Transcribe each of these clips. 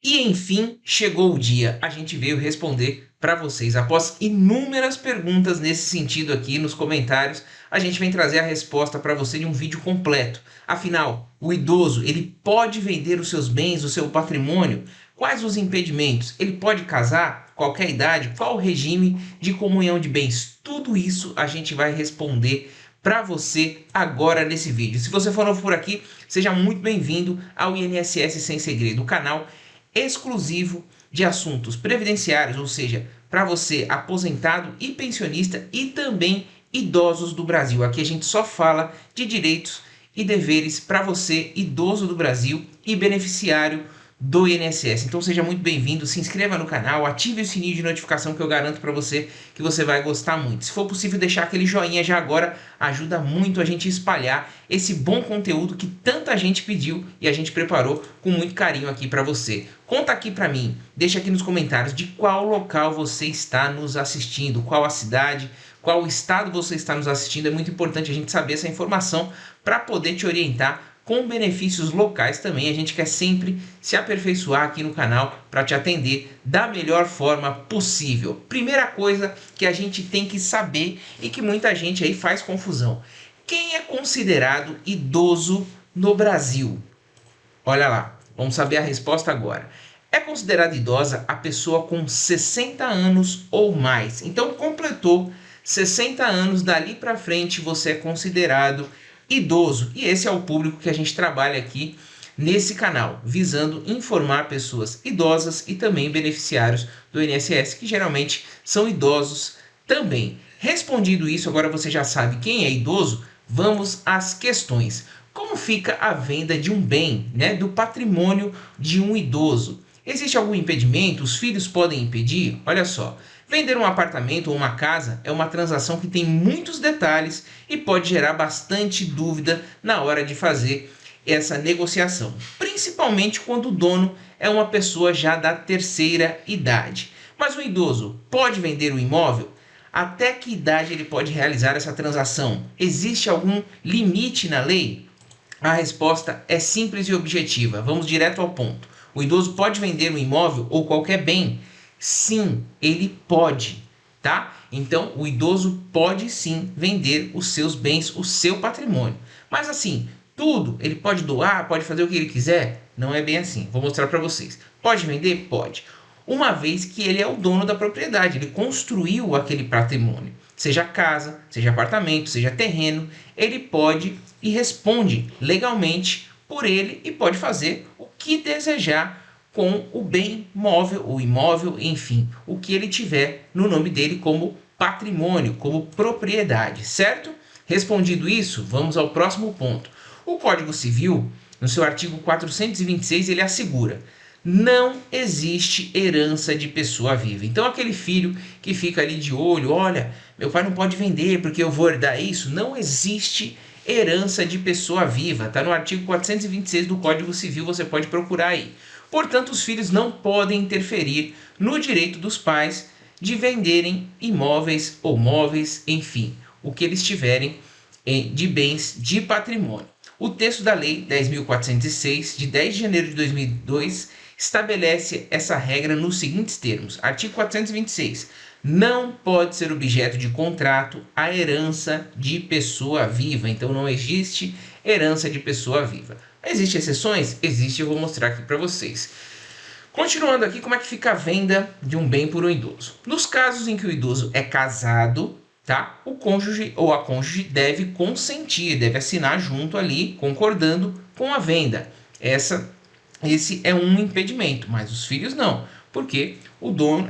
E enfim, chegou o dia. A gente veio responder para vocês. Após inúmeras perguntas nesse sentido aqui nos comentários, a gente vem trazer a resposta para você em um vídeo completo. Afinal, o idoso, ele pode vender os seus bens, o seu patrimônio? Quais os impedimentos? Ele pode casar? Qualquer idade? Qual o regime de comunhão de bens? Tudo isso a gente vai responder para você agora nesse vídeo. Se você for novo por aqui, seja muito bem-vindo ao INSS Sem Segredo, o canal exclusivo de assuntos previdenciários, ou seja, para você aposentado e pensionista e também idosos do Brasil. Aqui a gente só fala de direitos e deveres para você, idoso do Brasil e beneficiário do INSS. Então seja muito bem-vindo, se inscreva no canal, ative o sininho de notificação que eu garanto para você que você vai gostar muito. Se for possível deixar aquele joinha já agora, ajuda muito a gente a espalhar esse bom conteúdo que tanta gente pediu e a gente preparou com muito carinho aqui para você. Conta aqui para mim, deixa aqui nos comentários de qual local você está nos assistindo, qual a cidade, qual estado você está nos assistindo. É muito importante a gente saber essa informação para poder te orientar com benefícios locais também. A gente quer sempre se aperfeiçoar aqui no canal para te atender da melhor forma possível. Primeira coisa que a gente tem que saber e que muita gente aí faz confusão: quem é considerado idoso no Brasil? Olha lá, vamos saber a resposta agora. É considerada idosa a pessoa com 60 anos ou mais. Então completou 60 anos, dali para frente você é considerado idoso. E esse é o público que a gente trabalha aqui nesse canal, visando informar pessoas idosas e também beneficiários do INSS, que geralmente são idosos também. Respondido isso, agora você já sabe quem é idoso, vamos às questões. Como fica a venda de um bem, do patrimônio de um idoso? Existe algum impedimento? Os filhos podem impedir? Olha só, vender um apartamento ou uma casa é uma transação que tem muitos detalhes e pode gerar bastante dúvida na hora de fazer essa negociação, principalmente quando o dono é uma pessoa já da terceira idade. Mas o idoso pode vender o imóvel? Até que idade ele pode realizar essa transação? Existe algum limite na lei? A resposta é simples e objetiva. Vamos direto ao ponto. O idoso pode vender um imóvel ou qualquer bem? Sim, ele pode, tá? Então, o idoso pode sim vender os seus bens, o seu patrimônio. Mas assim, tudo, ele pode doar, pode fazer o que ele quiser? Não é bem assim. Vou mostrar para vocês. Pode vender? Pode. Uma vez que ele é o dono da propriedade, ele construiu aquele patrimônio. Seja casa, seja apartamento, seja terreno, ele pode e responde legalmente por ele e pode fazer o que desejar com o bem móvel, o imóvel, enfim, o que ele tiver no nome dele como patrimônio, como propriedade, certo? Respondido isso, vamos ao próximo ponto. O Código Civil, no seu artigo 426, ele assegura: não existe herança de pessoa viva. Então aquele filho que fica ali de olho, olha, meu pai não pode vender porque eu vou herdar isso, não existe herança de pessoa viva. Está no artigo 426 do Código Civil, você pode procurar aí. Portanto, os filhos não podem interferir no direito dos pais de venderem imóveis ou móveis, enfim, o que eles tiverem de bens de patrimônio. O texto da Lei 10.406, de 10 de janeiro de 2002, estabelece essa regra nos seguintes termos. Artigo 426. Não pode ser objeto de contrato a herança de pessoa viva. Então, não existe herança de pessoa viva. Existem exceções? Existe, eu vou mostrar aqui para vocês. Continuando aqui, como é que fica a venda de um bem por um idoso? Nos casos em que o idoso é casado, tá? O cônjuge ou a cônjuge deve consentir, deve assinar junto ali, concordando com a venda. Esse é um impedimento, mas os filhos não, porque o dono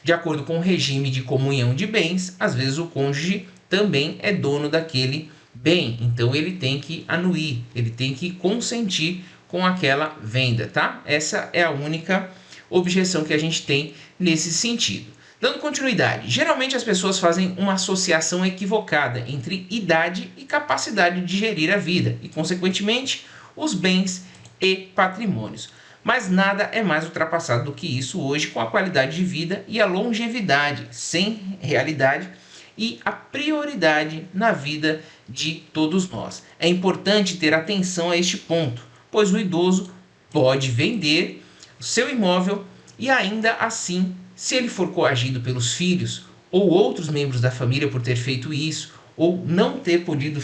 de acordo com o regime de comunhão de bens, às vezes o cônjuge também é dono daquele bem, então ele tem que anuir, ele tem que consentir com aquela venda, tá? Essa é a única objeção que a gente tem nesse sentido. Dando continuidade, geralmente as pessoas fazem uma associação equivocada entre idade e capacidade de gerir a vida e, consequentemente, os bens e patrimônios. Mas nada é mais ultrapassado do que isso hoje, com a qualidade de vida e a longevidade sem realidade e a prioridade na vida de todos nós. É importante ter atenção a este ponto, pois o idoso pode vender o seu imóvel e ainda assim, se ele for coagido pelos filhos ou outros membros da família por ter feito isso, ou não ter podido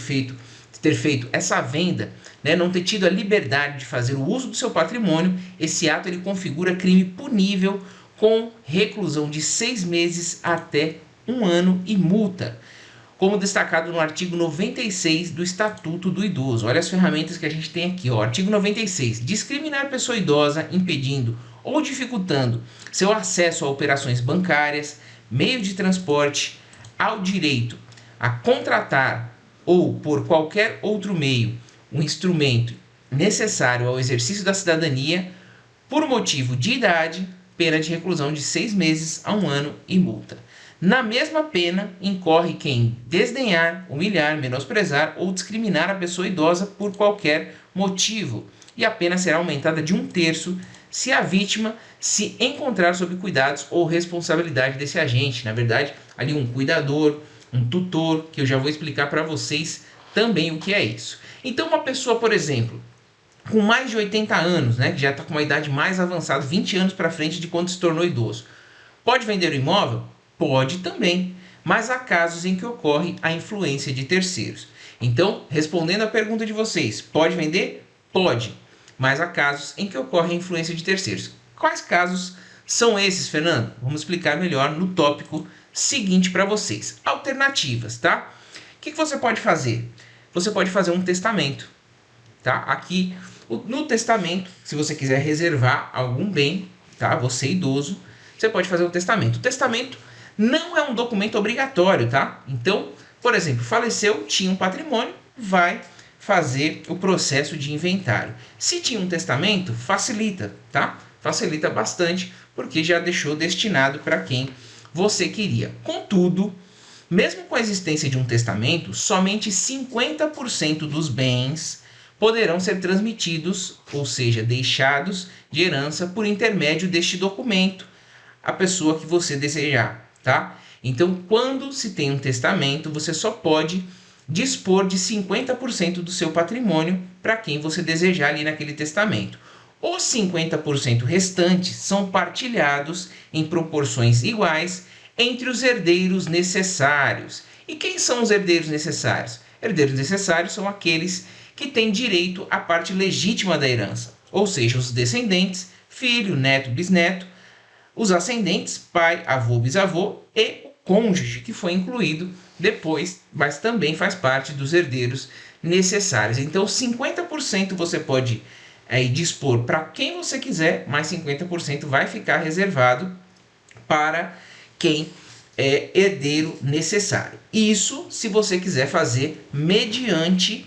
ter feito essa venda, né, não ter tido a liberdade de fazer o uso do seu patrimônio, esse ato ele configura crime punível com reclusão de 6 meses até 1 ano e multa, como destacado no artigo 96 do Estatuto do Idoso. Olha as ferramentas que a gente tem aqui. Ó. Artigo 96. Discriminar pessoa idosa impedindo ou dificultando seu acesso a operações bancárias, meio de transporte, ao direito a contratar ou por qualquer outro meio um instrumento necessário ao exercício da cidadania por motivo de idade, pena de reclusão de 6 meses a 1 ano e multa. Na mesma pena, incorre quem desdenhar, humilhar, menosprezar ou discriminar a pessoa idosa por qualquer motivo. E a pena será aumentada de 1/3 se a vítima se encontrar sob cuidados ou responsabilidade desse agente. Na verdade, ali um cuidador, um tutor, que eu já vou explicar para vocês também o que é isso. Então, uma pessoa, por exemplo, com mais de 80 anos, né, que já está com uma idade mais avançada, 20 anos para frente de quando se tornou idoso, pode vender o imóvel? Pode também, mas há casos em que ocorre a influência de terceiros. Então, respondendo à pergunta de vocês, pode vender? Pode, mas há casos em que ocorre a influência de terceiros. Quais casos são esses, Fernando? Vamos explicar melhor no tópico seguinte para vocês. Alternativas, tá? O que você pode fazer? Você pode fazer um testamento, tá? Aqui, no testamento, se você quiser reservar algum bem, tá? Você idoso, você pode fazer um testamento. O testamento não é um documento obrigatório, tá? Então, por exemplo, faleceu, tinha um patrimônio, vai fazer o processo de inventário. Se tinha um testamento, facilita, tá? Facilita bastante, porque já deixou destinado para quem você queria. Contudo, mesmo com a existência de um testamento, somente 50% dos bens poderão ser transmitidos, ou seja, deixados de herança por intermédio deste documento à pessoa que você desejar, tá? Então, quando se tem um testamento, você só pode dispor de 50% do seu patrimônio para quem você desejar ali naquele testamento. Os 50% restantes são partilhados em proporções iguais entre os herdeiros necessários. E quem são os herdeiros necessários? Herdeiros necessários são aqueles que têm direito à parte legítima da herança, ou seja, os descendentes, filho, neto, bisneto, os ascendentes, pai, avô, bisavô e o cônjuge, que foi incluído depois, mas também faz parte dos herdeiros necessários. Então, 50% você pode dispor para quem você quiser, mas 50% vai ficar reservado para quem é herdeiro necessário. Isso se você quiser fazer mediante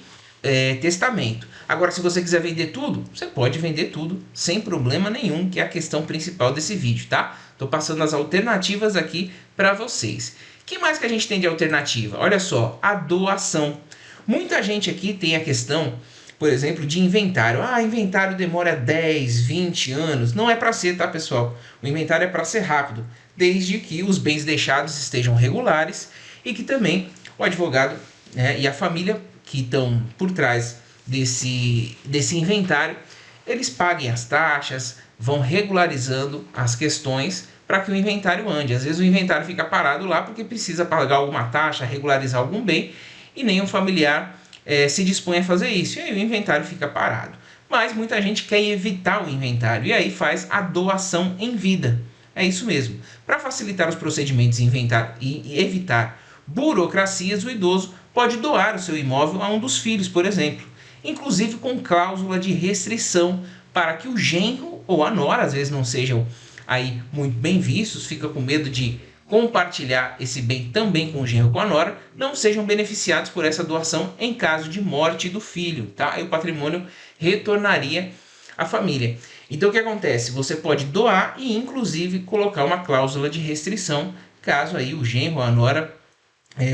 testamento. Agora, se você quiser vender tudo, você pode vender tudo sem problema nenhum, que é a questão principal desse vídeo, tá? Estou passando as alternativas aqui para vocês. O que mais que a gente tem de alternativa? Olha só, a doação. Muita gente aqui tem a questão, por exemplo, de inventário. Ah, inventário demora 10, 20 anos. Não é para ser, tá, pessoal? O inventário é para ser rápido, desde que os bens deixados estejam regulares e que também o advogado, né, e a família que estão por trás desse inventário, eles paguem as taxas, vão regularizando as questões para que o inventário ande. Às vezes o inventário fica parado lá porque precisa pagar alguma taxa, regularizar algum bem, e nenhum familiar se dispõe a fazer isso, e aí o inventário fica parado. Mas muita gente quer evitar o inventário, e aí faz a doação em vida. É isso mesmo. Para facilitar os procedimentos e evitar burocracias, o idoso pode doar o seu imóvel a um dos filhos, por exemplo, inclusive com cláusula de restrição para que o genro ou a nora, às vezes não sejam aí muito bem vistos, fica com medo de compartilhar esse bem também com o genro ou com a nora, não sejam beneficiados por essa doação em caso de morte do filho, tá? Aí o patrimônio retornaria à família. Então o que acontece? Você pode doar e inclusive colocar uma cláusula de restrição, caso aí o genro ou a nora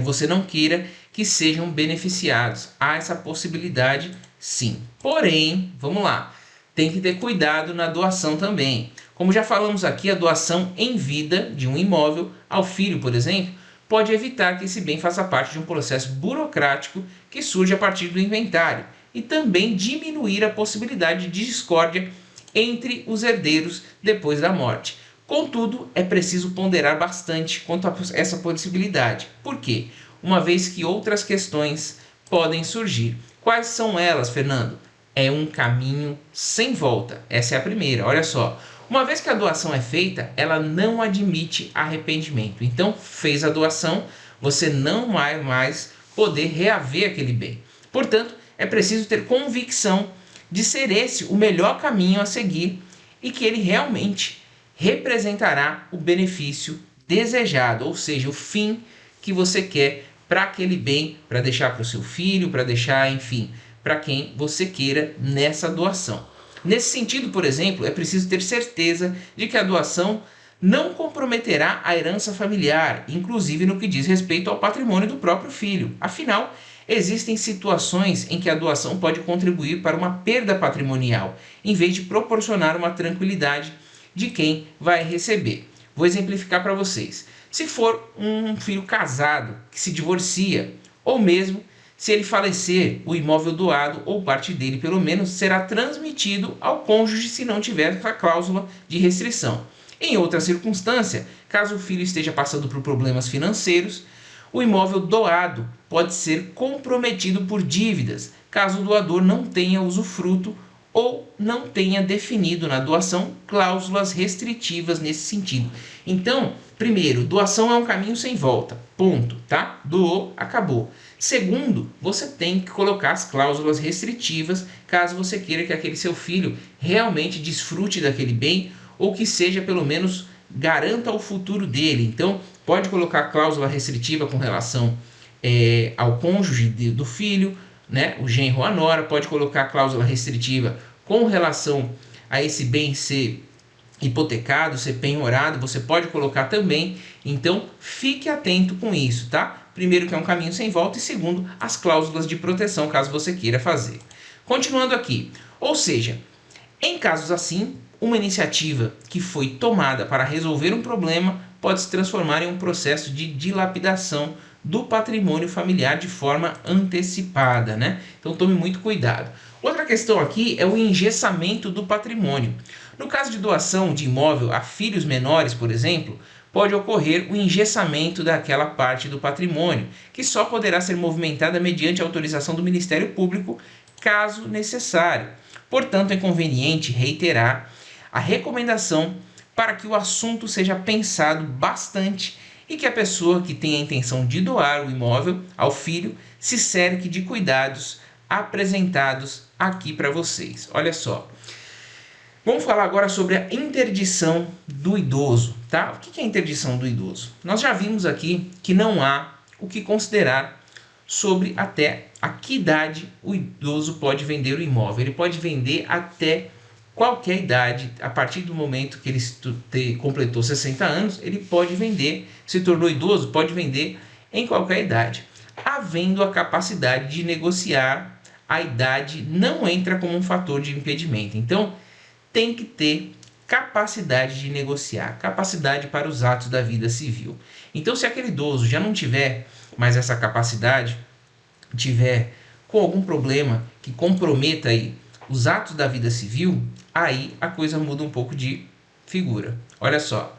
você não queira que sejam beneficiados. Há essa possibilidade, sim. Porém, vamos lá, tem que ter cuidado na doação também. Como já falamos aqui, a doação em vida de um imóvel ao filho, por exemplo, pode evitar que esse bem faça parte de um processo burocrático que surge a partir do inventário e também diminuir a possibilidade de discórdia entre os herdeiros depois da morte. Contudo, é preciso ponderar bastante quanto a essa possibilidade. Por quê? Uma vez que outras questões podem surgir. Quais são elas, Fernando? É um caminho sem volta. Essa é a primeira. Olha só. Uma vez que a doação é feita, ela não admite arrependimento. Então, fez a doação, você não vai mais poder reaver aquele bem. Portanto, é preciso ter convicção de ser esse o melhor caminho a seguir e que ele realmente representará o benefício desejado, ou seja, o fim que você quer para aquele bem, para deixar para o seu filho, para deixar, enfim, para quem você queira nessa doação. Nesse sentido, por exemplo, é preciso ter certeza de que a doação não comprometerá a herança familiar, inclusive no que diz respeito ao patrimônio do próprio filho. Afinal, existem situações em que a doação pode contribuir para uma perda patrimonial, em vez de proporcionar uma tranquilidade de quem vai receber. Vou exemplificar para vocês. Se for um filho casado que se divorcia, ou mesmo se ele falecer, o imóvel doado, ou parte dele pelo menos, será transmitido ao cônjuge se não tiver a cláusula de restrição. Em outra circunstância, caso o filho esteja passando por problemas financeiros, o imóvel doado pode ser comprometido por dívidas, caso o doador não tenha usufruto ou não tenha definido na doação cláusulas restritivas nesse sentido. Então, primeiro, doação é um caminho sem volta, ponto, tá? Doou, acabou. Segundo, você tem que colocar as cláusulas restritivas caso você queira que aquele seu filho realmente desfrute daquele bem ou que seja pelo menos garanta o futuro dele. Então, pode colocar cláusula restritiva com relação ao cônjuge do filho, né? O genro ou a nora, pode colocar cláusula restritiva com relação a esse bem ser hipotecado, ser penhorado, você pode colocar também. Então, fique atento com isso, tá? Primeiro, que é um caminho sem volta, e segundo, as cláusulas de proteção, caso você queira fazer. Continuando aqui, ou seja, em casos assim, uma iniciativa que foi tomada para resolver um problema pode se transformar em um processo de dilapidação do patrimônio familiar de forma antecipada, né? Então tome muito cuidado. Outra questão aqui é o engessamento do patrimônio. No caso de doação de imóvel a filhos menores, por exemplo, pode ocorrer o engessamento daquela parte do patrimônio, que só poderá ser movimentada mediante autorização do Ministério Público, caso necessário. Portanto, é conveniente reiterar a recomendação para que o assunto seja pensado bastante e que a pessoa que tem a intenção de doar o imóvel ao filho se cerque de cuidados apresentados aqui para vocês. Olha só. Vamos falar agora sobre a interdição do idoso, tá? O que é a interdição do idoso? Nós já vimos aqui que não há o que considerar sobre até a que idade o idoso pode vender o imóvel. Ele pode vender até qualquer idade, a partir do momento que ele completou 60 anos, ele pode vender, se tornou idoso, pode vender em qualquer idade. Havendo a capacidade de negociar, a idade não entra como um fator de impedimento. Então, tem que ter capacidade de negociar, capacidade para os atos da vida civil. Então, se aquele idoso já não tiver mais essa capacidade, tiver com algum problema que comprometa aí os atos da vida civil, aí a coisa muda um pouco de figura. Olha só.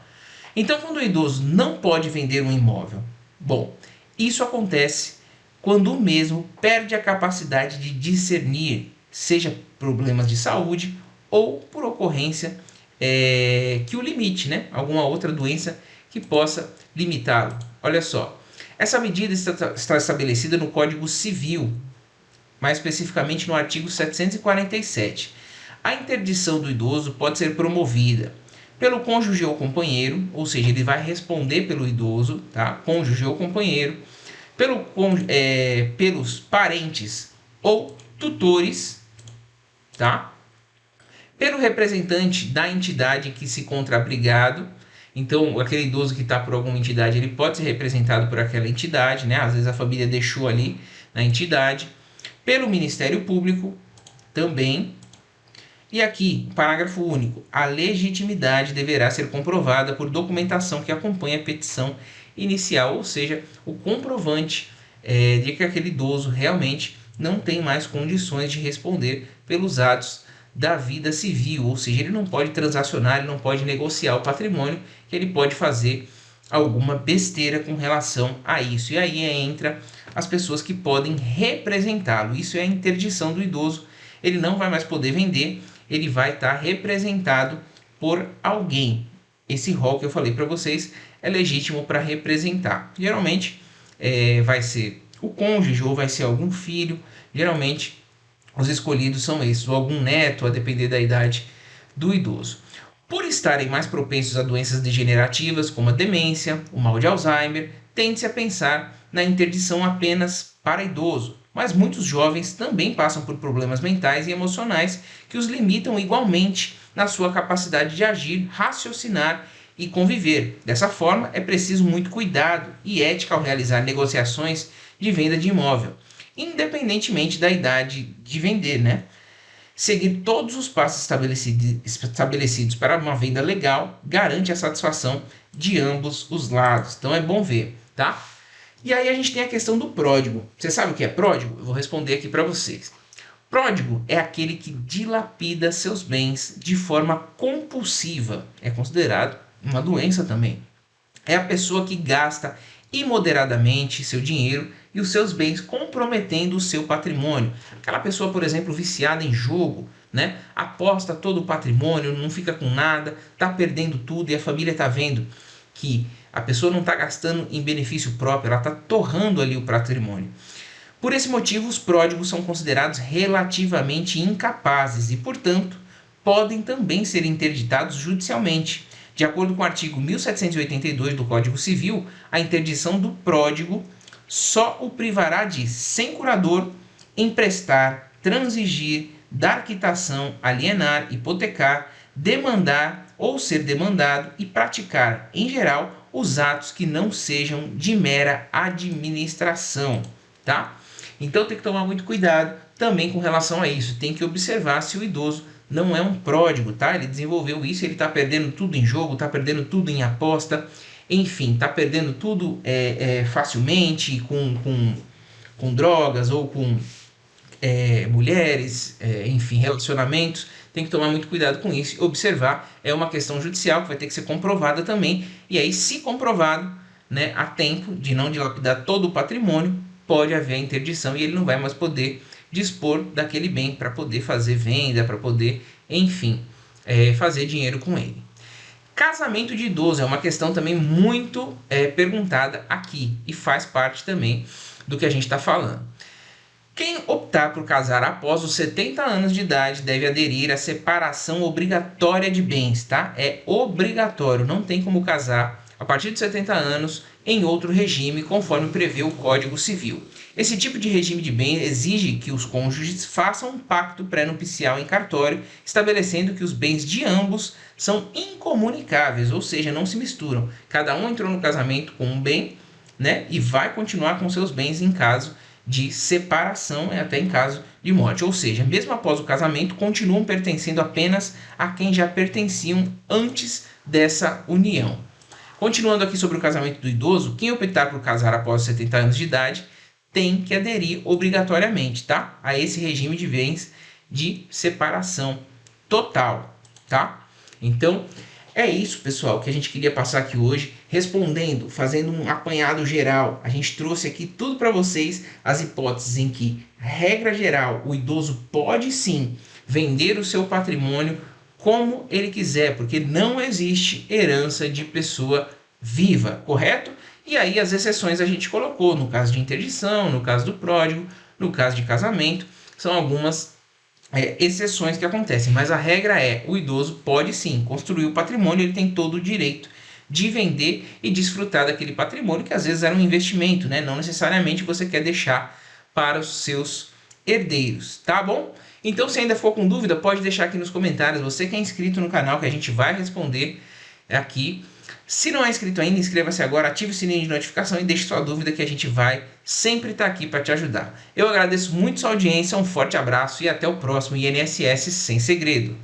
Então, quando o idoso não pode vender um imóvel, bom, isso acontece quando o mesmo perde a capacidade de discernir, seja problemas de saúde ou por ocorrência que o limite, né? Alguma outra doença que possa limitá-lo. Olha só, essa medida está estabelecida no Código Civil, mais especificamente no artigo 747. A interdição do idoso pode ser promovida pelo cônjuge ou companheiro, ou seja, ele vai responder pelo idoso, tá? Cônjuge ou companheiro, pelos parentes ou tutores, tá? Pelo representante da entidade que se encontra abrigado. Então, aquele idoso que está por alguma entidade, ele pode ser representado por aquela entidade, né? Às vezes a família deixou ali na entidade. Pelo Ministério Público também. E aqui, parágrafo único, a legitimidade deverá ser comprovada por documentação que acompanha a petição inicial, ou seja, o comprovante de que aquele idoso realmente não tem mais condições de responder pelos atos da vida civil, ou seja, ele não pode transacionar, ele não pode negociar o patrimônio, que ele pode fazer alguma besteira com relação a isso. E aí entra as pessoas que podem representá-lo. Isso é a interdição do idoso. Ele não vai mais poder vender, ele vai estar representado por alguém. Esse rol que eu falei para vocês é legítimo para representar. Geralmente vai ser o cônjuge ou vai ser algum filho. Geralmente os escolhidos são esses, ou algum neto, a depender da idade do idoso. Por estarem mais propensos a doenças degenerativas, como a demência, o mal de Alzheimer, tende-se a pensar na interdição apenas para idoso. Mas muitos jovens também passam por problemas mentais e emocionais que os limitam igualmente na sua capacidade de agir, raciocinar e conviver. Dessa forma, é preciso muito cuidado e ética ao realizar negociações de venda de imóvel, independentemente da idade de vender, né? Seguir todos os passos estabelecidos para uma venda legal garante a satisfação de ambos os lados. Então é bom ver, tá? E aí a gente tem a questão do pródigo. Você sabe o que é pródigo? Eu vou responder aqui para vocês. Pródigo é aquele que dilapida seus bens de forma compulsiva. É considerado uma doença também. É a pessoa que gasta imoderadamente seu dinheiro e os seus bens, comprometendo o seu patrimônio. Aquela pessoa, por exemplo, viciada em jogo, né? Aposta todo o patrimônio, não fica com nada, está perdendo tudo e a família está vendo que a pessoa não está gastando em benefício próprio, ela está torrando ali o patrimônio. Por esse motivo, os pródigos são considerados relativamente incapazes e, portanto, podem também ser interditados judicialmente. De acordo com o artigo 1782 do Código Civil, a interdição do pródigo só o privará de, sem curador, emprestar, transigir, dar quitação, alienar, hipotecar, demandar ou ser demandado e praticar, em geral, os atos que não sejam de mera administração, tá? Então tem que tomar muito cuidado também com relação a isso. Tem que observar se o idoso não é um pródigo, tá? Ele desenvolveu isso, ele está perdendo tudo em jogo, está perdendo tudo em aposta, enfim, está perdendo tudo facilmente com drogas ou com mulheres, enfim, relacionamentos. Tem que tomar muito cuidado com isso e observar. É uma questão judicial que vai ter que ser comprovada também. E aí, se comprovado, né, a tempo de não dilapidar todo o patrimônio, pode haver a interdição e ele não vai mais poder dispor daquele bem para poder fazer venda, para poder, enfim, fazer dinheiro com ele. Casamento de idoso é uma questão também muito perguntada aqui e faz parte também do que a gente está falando. Quem optar por casar após os 70 anos de idade deve aderir à separação obrigatória de bens, tá? É obrigatório, não tem como casar a partir de 70 anos em outro regime, conforme prevê o Código Civil. Esse tipo de regime de bens exige que os cônjuges façam um pacto pré-nupcial em cartório, estabelecendo que os bens de ambos são incomunicáveis, ou seja, não se misturam. Cada um entrou no casamento com um bem, né, e vai continuar com seus bens em caso de separação e até em caso de morte. Ou seja, mesmo após o casamento, continuam pertencendo apenas a quem já pertenciam antes dessa união. Continuando aqui sobre o casamento do idoso, quem optar por casar após os 70 anos de idade tem que aderir obrigatoriamente, tá? A esse regime de bens de separação total, tá? Então, é isso, pessoal, que a gente queria passar aqui hoje, respondendo, fazendo um apanhado geral. A gente trouxe aqui tudo para vocês, as hipóteses em que, regra geral, o idoso pode sim vender o seu patrimônio como ele quiser, porque não existe herança de pessoa viva, correto? E aí as exceções a gente colocou, no caso de interdição, no caso do pródigo, no caso de casamento, são algumas exceções que acontecem, mas a regra é, o idoso pode sim construir o patrimônio, ele tem todo o direito de vender e desfrutar daquele patrimônio, que às vezes era um investimento, né? Não necessariamente você quer deixar para os seus herdeiros, tá bom? Então, se ainda for com dúvida, pode deixar aqui nos comentários, você que é inscrito no canal, que a gente vai responder aqui. Se não é inscrito ainda, inscreva-se agora, ative o sininho de notificação e deixe sua dúvida que a gente vai sempre estar aqui para te ajudar. Eu agradeço muito sua audiência, um forte abraço e até o próximo INSS Sem Segredo.